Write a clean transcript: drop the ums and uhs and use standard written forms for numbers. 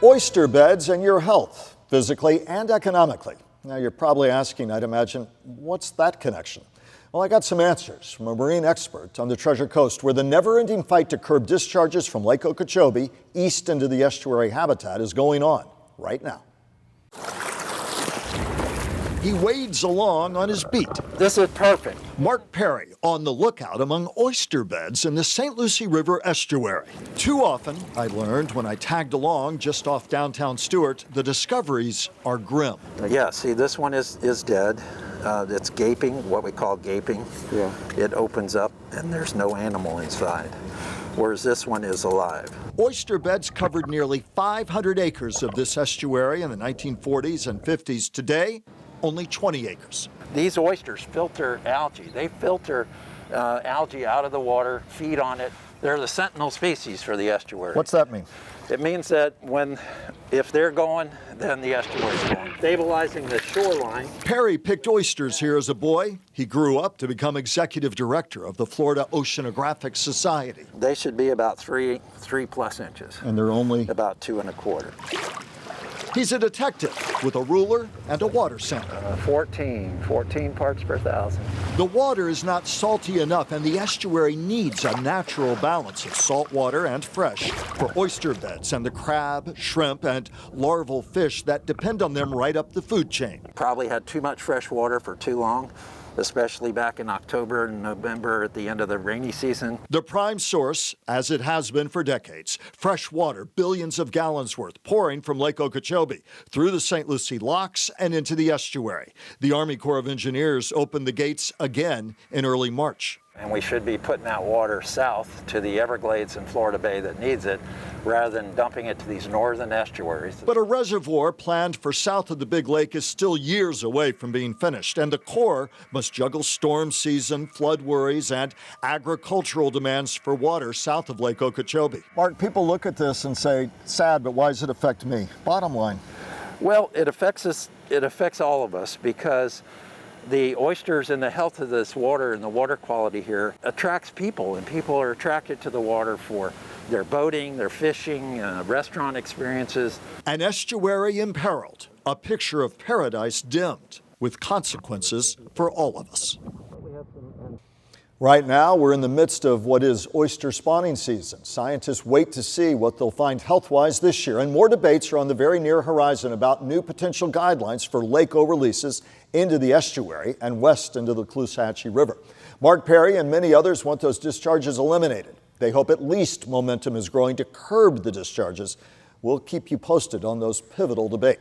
oyster beds and your health, physically and economically. Now you're probably asking, I'd imagine, what's that connection? Well, I got some answers from a marine expert on the Treasure Coast, where the never-ending fight to curb discharges from Lake Okeechobee east into the estuary habitat is going on right now. He wades along on his beat. This is perfect. Mark Perry on the lookout among oyster beds in the St. Lucie River estuary. Too often, I learned when I tagged along just off downtown Stewart, the discoveries are grim. Yeah, see, this one is dead. It's gaping, what we call gaping. Yeah. It opens up and there's no animal inside, whereas this one is alive. Oyster beds covered nearly 500 acres of this estuary in the 1940s and 50s. Today, only 20 acres. These oysters filter algae. They filter algae out of the water, feed on it. They're the sentinel species for the estuary. What's that mean? It means that if they're going, then the estuary's going. Stabilizing the shoreline. Perry picked oysters here as a boy. He grew up to become executive director of the Florida Oceanographic Society. They should be about three plus inches. And they're only about 2 1/4. He's a detective with a ruler and a water sample. 14 parts per thousand. The water is not salty enough, and the estuary needs a natural balance of salt water and fresh for oyster beds and the crab, shrimp, and larval fish that depend on them right up the food chain. Probably had too much fresh water for too long, especially back in October and November at the end of the rainy season. The prime source, as it has been for decades, fresh water, billions of gallons worth, pouring from Lake Okeechobee through the St. Lucie locks and into the estuary. The Army Corps of Engineers opened the gates again in early March. And we should be putting that water south to the Everglades and Florida Bay that needs it, rather than dumping it to these northern estuaries. But a reservoir planned for south of the big lake is still years away from being finished, and the Corps must juggle storm season, flood worries, and agricultural demands for water south of Lake Okeechobee. Mark, people look at this and say, sad, but why does it affect me? Bottom line. Well, it affects us. It affects all of us, because the oysters and the health of this water and the water quality here attracts people, and people are attracted to the water for their boating, their fishing, restaurant experiences. An estuary imperiled, a picture of paradise dimmed, with consequences for all of us. Right now, we're in the midst of what is oyster spawning season. Scientists wait to see what they'll find health-wise this year, and more debates are on the very near horizon about new potential guidelines for lake releases into the estuary and west into the Caloosahatchee River. Mark Perry and many others want those discharges eliminated. They hope at least momentum is growing to curb the discharges. We'll keep you posted on those pivotal debates.